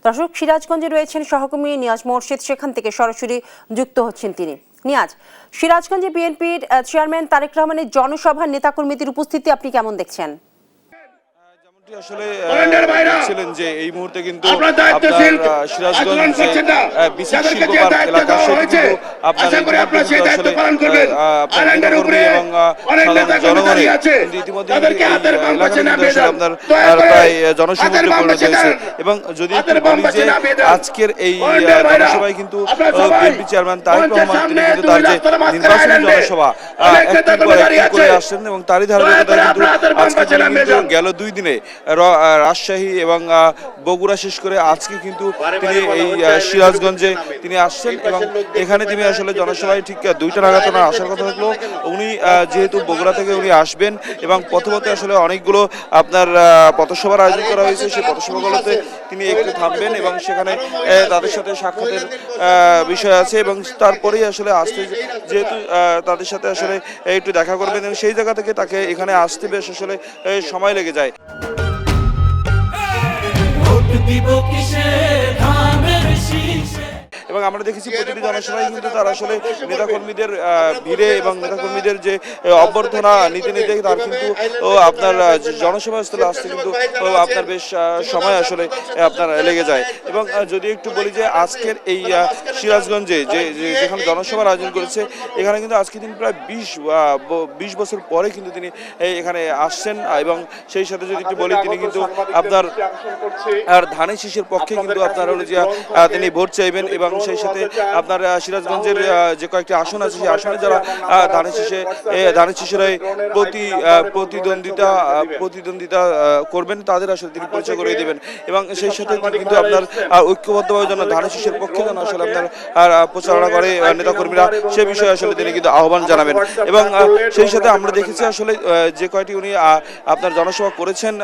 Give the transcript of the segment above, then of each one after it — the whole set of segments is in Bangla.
দর্শক, সিরাজগঞ্জে রয়েছেন সহকর্মী নিয়াজ মোর্শেদ, সেখান থেকে সরাসরি যুক্ত হচ্ছেন তিনি। নিয়াজ, সিরাজগঞ্জে বিএনপির চেয়ারম্যান তারেক রহমানের জনসভার নেতাকর্মীদের উপস্থিতি আপনি কেমন দেখছেন? আসলে দেখছিলেন যে এই মুহূর্তে কিন্তু আপনার সিরাজগঞ্জ বিসিক শিল্প পার্ক এলাকা সেটি কিন্তু আপনার আসলে আপনার নেতাকর্মী এবং সাধারণ জনগণের কিন্তু ইতিমধ্যে এলাকাটা কিন্তু আসলে আপনার প্রায় জনসমুদ্রে পরিণত হয়েছে। এবং যদি একটু বলি যে আজকের এই জনসভায় কিন্তু বিএনপি চেয়ারম্যান তারেক রহমান তিনি কিন্তু তার যে নির্বাচনী জনসভা একটির পর একটি করে আসছেন এবং তারই ধারাবাহিকতায় কিন্তু আজকে তিনি কিন্তু গেল 2 দিনে রাজশাহী এবং বগুড়া শেষ করে আজকে কিন্তু তিনি এই সিরাজগঞ্জে তিনি আসছেন এবং এখানে তিনি আসলে জনসভায় ঠিক 2টা নাগাদ ওনার আসার কথা থাকলো। উনি যেহেতু বগুড়া থেকে উনি আসবেন এবং পথপথে আসলে অনেকগুলো আপনার পথসভার আয়োজন করা হয়েছে, সেই পথসভাগুলোতে তিনি একটু থামবেন এবং সেখানে তাদের সাথে সাক্ষাতের বিষয় আছে এবং তারপরেই আসলে আসতে যেহেতু তাদের সাথে আসলে একটু দেখা করবেন এবং সেই জায়গা থেকে তাকে এখানে আসতে বেশ আসলে সময় লেগে যায়। এবং আমরা দেখেছি প্রতিটি জনসভায় কিন্তু তারা আসলে নেতাকর্মীদের ভিড়ে এবং নেতাকর্মীদের যে অভ্যর্থনা নিতে নিতে তার কিন্তু আপনার জনসভাস্থলে আসতে কিন্তু আপনার বেশ সময় আসলে আপনার লেগে যায়। এবং যদি একটু বলি যে আজকের এই সিরাজগঞ্জে যেখানে জনসভার আয়োজন করেছে এখানে কিন্তু আজকে তিনি প্রায় 20 বছর পরে কিন্তু তিনি এখানে আসছেন এবং সেই সাথে যদি একটু বলি তিনি কিন্তু আপনার ধানের শীষের পক্ষে কিন্তু আপনার হলো যে তিনি ভোট চাইবেন এবং সেই সাথে আপনার সিরাজগঞ্জের যে কয়েকটি আসন আছে সেই আসনে যারা ধানের শীষেরাই প্রতিদ্বন্দ্বিতা করবেন তাদের আসলে তিনি পরিচয় করে দেবেন এবং সেই সাথে কিন্তু আপনার ঐক্যবদ্ধভাবে যেন ধানের শীষের পক্ষে যেন আসলে আপনার প্রচারণা করে নেতাকর্মীরা সে বিষয়ে আসলে তিনি কিন্তু আহ্বান জানাবেন। এবং সেই সাথে আমরা দেখেছি আসলে যে কয়টি উনি আপনার জনসভা করেছেন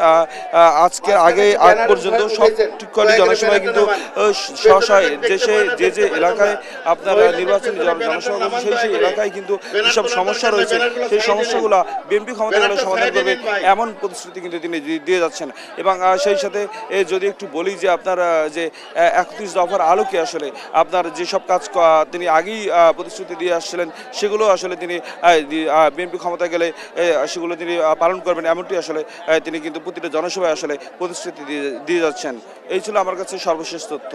আগ পর্যন্ত সব ঠিক কয়টি জনসভায় কিন্তু যে এলাকায় আপনার নির্বাচনী জনসভা করছে সেই এলাকায় কিন্তু যেসব সমস্যা রয়েছে সেই সমস্যাগুলো বিএনপি ক্ষমতা গেলে সমাধান করবে এমন প্রতিশ্রুতি কিন্তু তিনি দিয়ে যাচ্ছেন। এবং সেই সাথে যদি একটু বলি যে আপনার যে 31 দফার আলোকে আসলে আপনার যেসব কাজ তিনি আগেই প্রতিশ্রুতি দিয়ে আসছিলেন সেগুলো আসলে তিনি বিএনপি ক্ষমতা গেলে সেগুলো তিনি পালন করবেন এমনটি আসলে তিনি কিন্তু প্রতিটা জনসভায় আসলে প্রতিশ্রুতি দিয়ে যাচ্ছেন। এই ছিল আমার কাছে সর্বশেষ তথ্য।